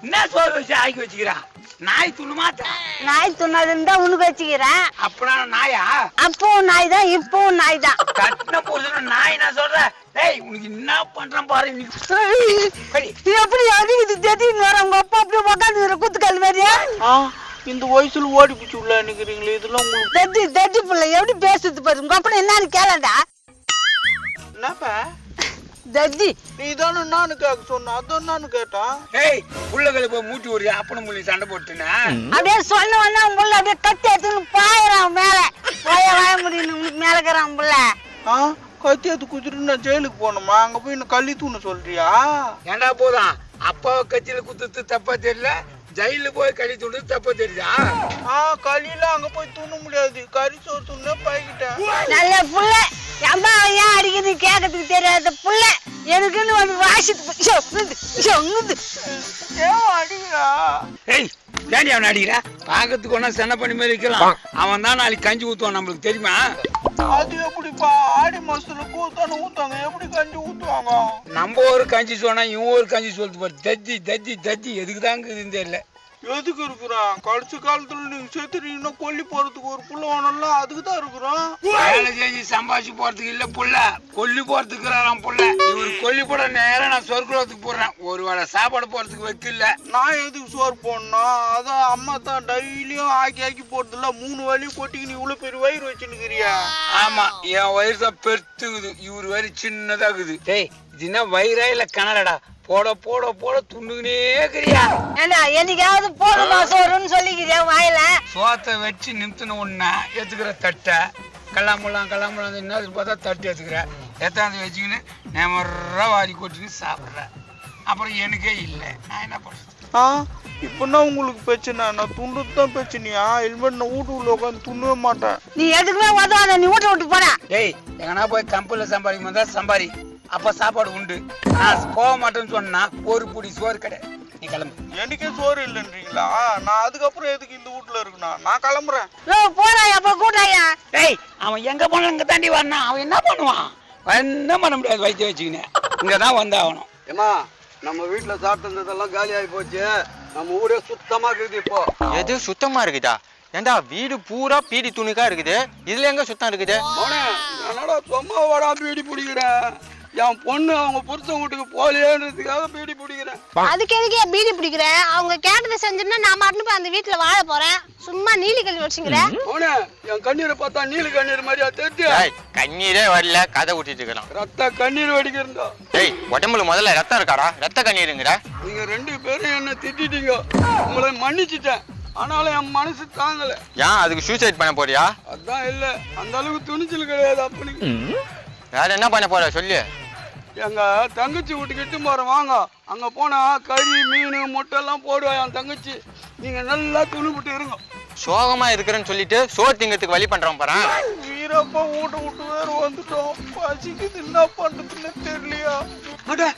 என்ன சோறு வச்சு ஆக்கி வச்சுக்கிறா? நாய் துணுமாத்தா? நாய் துண்ணாதுன்னு தான் உனக்கு வச்சுக்கிறேன். அப்பனா நாயா? அப்பவும் நாய் தான், இப்பவும் நாய் தான். கட்டின புருஷன நாய் நான் சொல்றேன். டேய் உனக்கு என்ன பண்றேன் பாரு நீ. எப்படி அடிக்குது திடீர்னு வர உங்க அப்பா அப்படியே உக்காந்து குத்துக்கல் மாதிரியா? இந்த வயசுல ஓடி பிடிச்சி உள்ள நிக்கிறீங்களே, இதெல்லாம் உங்களுக்கு தட்டி பிள்ளை எப்படி பேசுது பாரு. உங்க அப்பா என்னன்னு கேளடா. என்னப்பா தட்டி நீ தானே நானு கேட்க சொன்ன, அதான் நானு கேட்டான். ஏய் புள்ளகளை போய் மூட்டி ஒரு அப்பன முள்ளி சண்டை போட்டுனா அப்படியே சொன்ன உடனே உள்ள அப்படியே கத்தி எடுத்துன்னு பாயிறான் மேல. வாய முடியும் மேலக்கிறான் புள்ள. கத்தி எடுத்து குத்துட்டு நான் ஜெயிலுக்கு போனோமா? அங்க போய் என்ன கள்ளி தூண சொல்றியா? ஏண்டா போதான் அப்பாவை கத்தியில குத்துறது தப்பா தெரியல, ஜெயில போய் கறி தூண்டு தப்பா தெரியுதா? களியில அங்க போய் தூண முடியாது, கறி சோறு தூண பைக்கிட்டேன். நல்ல புள்ள. அம்மா ஏன் அடிக்குது கேட்கறதுக்கு தெரியாத புள்ள. எனக்குன்னு வந்து வாசிட்டு ஏன் அடிக்கிறா? ஏய் ஏண்டி அவன் அடிக்கிறா? பாக்கிறதுக்கு ஒன்னா சென்ன பண்ணி மாதிரி இருக்கலாம். அவன் தான் நாளைக்கு கஞ்சி ஊத்துவான், நம்மளுக்கு தெரியுமா? அது எப்படிப்பா? ஆடி மாசத்துல கூத்தானு ஊத்துவாங்க, எப்படி கஞ்சி ஊத்துவாங்க? நம்ம ஒரு கஞ்சி சொன்னா இவன் ஒரு கஞ்சி சொல்லிட்டு பாரு. தத்தி தத்தி தத்தி எதுக்கு தாங்க தெரியல. எதுக்கு இருக்கிறான்? கடைசி காலத்துல நீங்க செத்துறீங்கன்னா கொல்லி போறதுக்கு ஒரு புள்ள வேணும்ல, அதுக்கு தான் இருக்கிறோம். வேலை செஞ்சு சம்பாதிச்சு போறதுக்கு இல்ல புள்ள, கொல்லி போறதுக்குறான் புள்ள. இவரு கொல்லி போட நேரம் நான் சொர்க்குலத்துக்கு போடுறேன். ஒரு வேளை சாப்பாடு போறதுக்கு வைக்கல. நான் எதுக்கு சோறு போடணும்? அதான் அம்மா தான் டெய்லியும் ஆக்கி போடுறதுல 3 வேலையும் கொட்டிக்கு நீ இவ்வளவு பெரிய வயிறு வச்சுன்னுக்கிறியா? ஆமா என் வயிறு தான் பெருத்துக்குது, இவரு வயிறு சின்னதாகுது. டேய் இது என்ன வயிறா இல்ல கனடா? போட போட போட துண்ணுக்குனே இருக்கிறியா? ஏண்டா என்னைக்காவது போடுமா சோறுன்னு சொல்லிக்கிறியா வாயில? சோத்தை வச்சு நிமித்தின உடனே ஏத்துக்கிற தட்டை கல்லாமலாம் என்ன பார்த்தா தட்டு ஏத்துக்கிற எத்தாந்து வச்சுக்கின்னு நேமரா வாரி கொட்டின்னு சாப்பிட்ற. அப்புறம் எனக்கே இல்லை, நான் என்ன பண்றது? இப்பன்னா உங்களுக்கு பிரச்சனை, நான் துண்டுறது தான் பிரச்சனையா? ஹெல்மெட் நான் வீட்டுக்குள்ள உட்காந்து துண்ணவே மாட்டேன். நீ எதுக்குமே உதவாத, நீ வீட்டை விட்டு போற. டேய் எங்கன்னா போய் கம்பெனில சம்பாதிக்கும் போது சம்பாரி, அப்ப சாப்பாடு உண்டு. நான் போக மாட்டேன்னு சொன்னா ஒரு புடி சோறு கடை, நீ கிளம்பு. எனக்கே சோறு இல்லைன்றீங்களா? நான் அதுக்கப்புறம் எதுக்கு இந்த வீட்டுல இருக்கணும்? நான் கிளம்புறேன். போறாயா அப்ப கூட்டாயா? டேய் அவன் எங்க போனா இங்க தாண்டி வரணும். அவன் என்ன பண்ணுவான்? என்ன பண்ண முடியாது, வைத்திய வச்சுக்கினேன் இங்கதான் வந்தாகணும். ஏமா நம்ம வீட்டுல சாப்பிட்டதெல்லாம் காலி ஆகி போச்சு, நம்ம ஊரே சுத்தமா இருக்குது. இப்போ எது சுத்தமா இருக்குதா? ஏண்டா வீடு பூரா பீடி துணிக்கா இருக்குது, இதுல எங்க சுத்தம் இருக்குது? என்னடா சும்மா வரா பீடி பிடிக்கிறேன்? என் பொண்ணு அவங்க புருஷன் வீட்டுக்கு போலேன்றதுக்காக பீடி பிடிக்கிறேன். அதுக்கு எதுக்கு பீடி பிடிக்கிற? அவங்க கேட்டதை செஞ்சுன்னா நான் மட்டும் அந்த வீட்டுல வாழ போறேன். சும்மா நீலி கல்வி வச்சுங்கிற. என் கண்ணீரை பார்த்தா நீலி கண்ணீர் மாதிரியா தெரிஞ்சு? கண்ணீரே வரல, கதை ஊட்டிட்டு இருக்கலாம். ரத்த கண்ணீர் வடிக்கிறா. ஏய் உடம்புல முதல்ல ரத்தம் இருக்காடா, ரத்த கண்ணீருங்கிற. நீங்க 2 பேரும் என்ன திட்டிட்டீங்க, உங்களை மன்னிச்சுட்டேன். ஆனாலும் என் மனசு தாங்கல. ஏன் அதுக்கு சூசைட் பண்ண போறியா? அதான் இல்ல, அந்த அளவுக்கு துணிச்சல் கிடையாது. அப்படி வேற என்ன பண்ண போற சொல்லு. எங்க தங்கச்சி வீட்டுக்கு இட்டு போறேன், வாங்க. அங்க போனா கறி மீன் முட்டை எல்லாம் போடுவா என் தங்கச்சி. நீங்க நல்லா துணிபுட்டு இருங்க. சோகமா இருக்கிறேன்னு சொல்லிட்டு சோறு திங்கத்துக்கு வழி பண்றோம் பாரு. வீரப்பா விட்டு வேற வந்துட்டோம், பசிக்குது, என்ன பண்றதுன்னு தெரியலையா? அட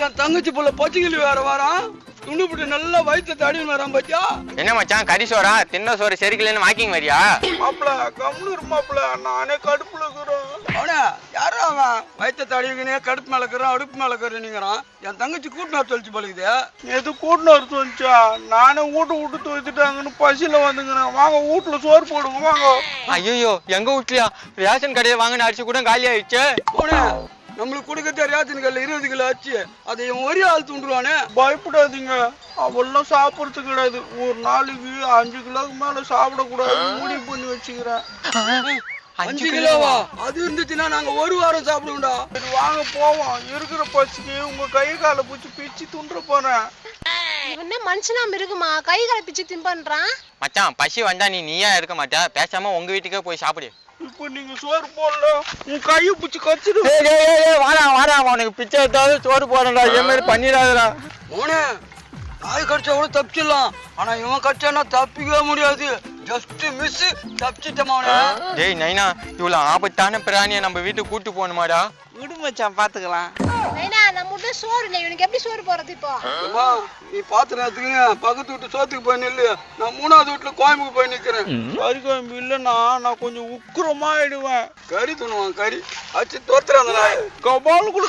என் தங்கச்சி போல பச்சைக்கிளி வேற வரான், துணிபுட்டு நல்லா வயிற்று தடின்னு வரான் பாத்தியா? என்ன மச்சான் கறி சோறா? தின்ன சோறு செரிக்கலன்னு வாக்கிங் வரியா? மாப்பிள கம்னு மாப்பிள, நானே கடுப்புல இருக்கிறேன். அவனே யாரா அவன்? வயிற்று தடிவுக்குனே கடுப்பு மேல இருக்கிறான், அடுப்பு மேல இருக்கிறான். என் தங்கச்சி கூட்டினா சொல்லிச்சு பழகுது. எது கூட்டினாரு சொல்லிச்சா? நானே வீட்டு துவைத்துட்டாங்கன்னு பசியில வந்துங்கிறேன். வாங்க வீட்டுல சோறு போடுங்க வாங்க. ஐயோ எங்க வீட்லயா? ரேஷன் கடையை வாங்கின அரிசி கூட காலி ஆயிடுச்சு. அவனே நம்மளுக்கு கொடுக்கறது ரேஷன் கடையில் 20 கிலோ ஆச்சு, அதை இவன் ஒரே ஆள் தூண்டுவானே. பயப்படாதீங்க, அவெல்லாம் சாப்பிடுறது கிடையாது. ஒரு நாளைக்கு 5 கிலோக்கு மேல சாப்பிடக்கூடாது முடிவு பண்ணி வச்சுக்கிறேன். 5 கிலோவா? அது இருந்துச்சுன்னா நாங்க 1 வாரம் சாப்பிடுவோம்டா. வாங்க போவோம், இருக்கிற பசிக்கு உங்க கை காலை பிடிச்சி பிச்சு துண்டுற போறேன். இவனே மனுஷனா இருக்குமா? கை காலை பிச்சு திம்பன்றான். மச்சான் பசி வந்தா நீயா இருக்க மாட்டா, பேசாம உங்க வீட்டுக்கே போய் சாப்பிடு. இப்ப நீங்க சோறு போடல, உன் கையை பிடிச்சி கச்சிடு. வாடா உனக்கு பிச்சை எடுத்தாவது சோறு போறேன்டா, இதே மாதிரி பண்ணிடாதடா. அவனே நாய் கடிச்சா கூட தப்பிச்சிடலாம், ஆனா இவன் கடிச்சானா தப்பிக்கவே முடியாது. ஜஸ்ட் மிஸ் தப்பிச்சிட்டமா அவனை. டேய் நைனா, இவ்வளவு ஆபத்தான பிராணியை நம்ம வீட்டுக்கு கூட்டு போகணுமாடா? விடு மச்சான் பாத்துக்கலாம். நைனா நம்ம வீட்டுல சோறு இல்லை, இவனுக்கு எப்படி சோறு போறது இப்போ? அம்மா, நீ பாத்துறதுக்கு பக்கத்து வீட்டு சோத்துக்கு போய் நில்லு. நான் 3வது வீட்டுல கோயம்புக்கு போய் நிக்கிறேன். கறி குழம்பு இல்லைன்னா நான் கொஞ்சம் உக்கிரமா ஆயிடுவேன். கறி துணுவான், கறி அச்சு தோத்துறேன் அந்த நாய். கபால் கூட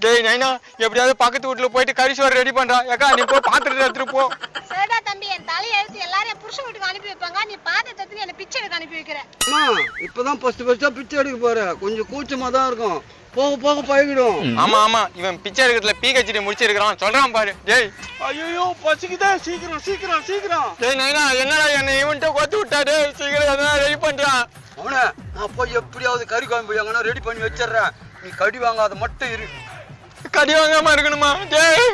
டேய் நைனா, எப்படியாவது பக்கத்து வீட்டுல போயிட்டு கறி சோறு ரெடி பண்றா. ஏக்கா நீ போய் பாத்திரத்தை எடுத்துட்டு போ. சரிடா தம்பி, என் தலையை எழுத்து எல்லாரும் புருஷன் வீட்டுக்கு அனுப்பி வைப்பாங்க, நீ பாத்திரத்தை என்ன பிச்சை எடுக்க அனுப்பி வைக்கிற. அம்மா, இப்பதான் ஃபர்ஸ்டா பிச்சை எடுக்க போற. கொஞ்சம் கூச்சமா தான் இருக்கும், போக போக பழகிடும். ஆமா ஆமா, இவன் பிச்சை எடுக்கிறதுல PhD முடிச்சிருக்கான் சொல்றான் பாரு. டேய் ஐயோ பசிக்குதா, சீக்கிரம் சீக்கிரம் சீக்கிரம். டேய் நைனா, என்னடா என்ன இவன்ட்ட கோத்து விட்டா? டேய் சீக்கிரம் எதனா ரெடி பண்றான். அவனே, நான் போய் எப்படியாவது கறி குழம்பு எங்கன்னா ரெடி பண்ணி வச்சிடுறேன். நீ கடி வாங்காத மட்டும் இரு. கடி வாங்காம இருக்கணுமா? டேய்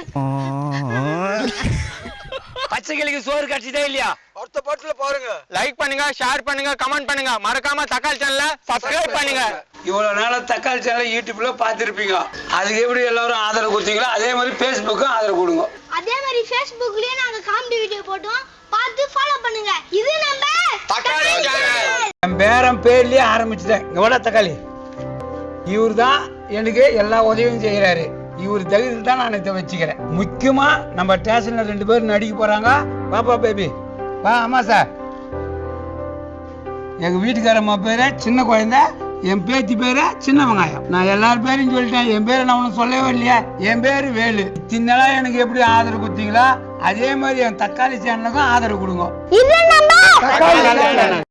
பச்சைக்கிளிக்கு சோறு கட்சிதே இல்லையா? அடுத்த பாட்டுல பாருங்க. லைக் பண்ணுங்க, ஷேர் பண்ணுங்க, கமெண்ட் பண்ணுங்க. மறக்காம தக்காளி சேனலை சப்ஸ்கிரைப் பண்ணுங்க. இவ்வளவு நாளா தக்காளி சேனல் யூடியூப்ல பார்த்துருப்பீங்க. அதுக்கு எப்படி எல்லாரும் ஆதரவு கொடுத்தீங்களோ அதே மாதிரி ஃபேஸ்புக்கும் ஆதரவு கொடுங்க. அதே மாதிரி ஃபேஸ்புக்லயே நாங்க காமெடி வீடியோ போட்டோம், பார்த்து ஃபாலோ பண்ணுங்க. இது நம்ம தக்காளி சேனல். என் பேரன் பேர்லயே ஆரம்பிச்சுட்டேன். இங்க வாடா தக்காளி. இவர் தான் எனக்கு எல்லா உதவியும் செய்யறாரு. இவர் தகுதியில் தான் நான் இதை வச்சுக்கிறேன். முக்கியமா நம்ம ஸ்டேஷன்ல 2 பேரும் நடிக்க போறாங்க. பாப்பா பேபி வா. ஆமா சார், எங்க வீட்டுக்காரம்மா பேரு சின்ன குழந்தை, என் பேத்தி பேரு சின்ன வெங்காயம். நான் எல்லாரும் பேரையும் சொல்லிட்டேன். என் பேரை நான் உனக்கு சொல்லவே இல்லையா? என் பேரு வேலு. இத்தனை எனக்கு எப்படி ஆதரவு கொடுத்தீங்களோ அதே மாதிரி என் தக்காளி சேனலுக்கும் ஆதரவு கொடுங்க. இது நம்ம தக்காளி சேனல்.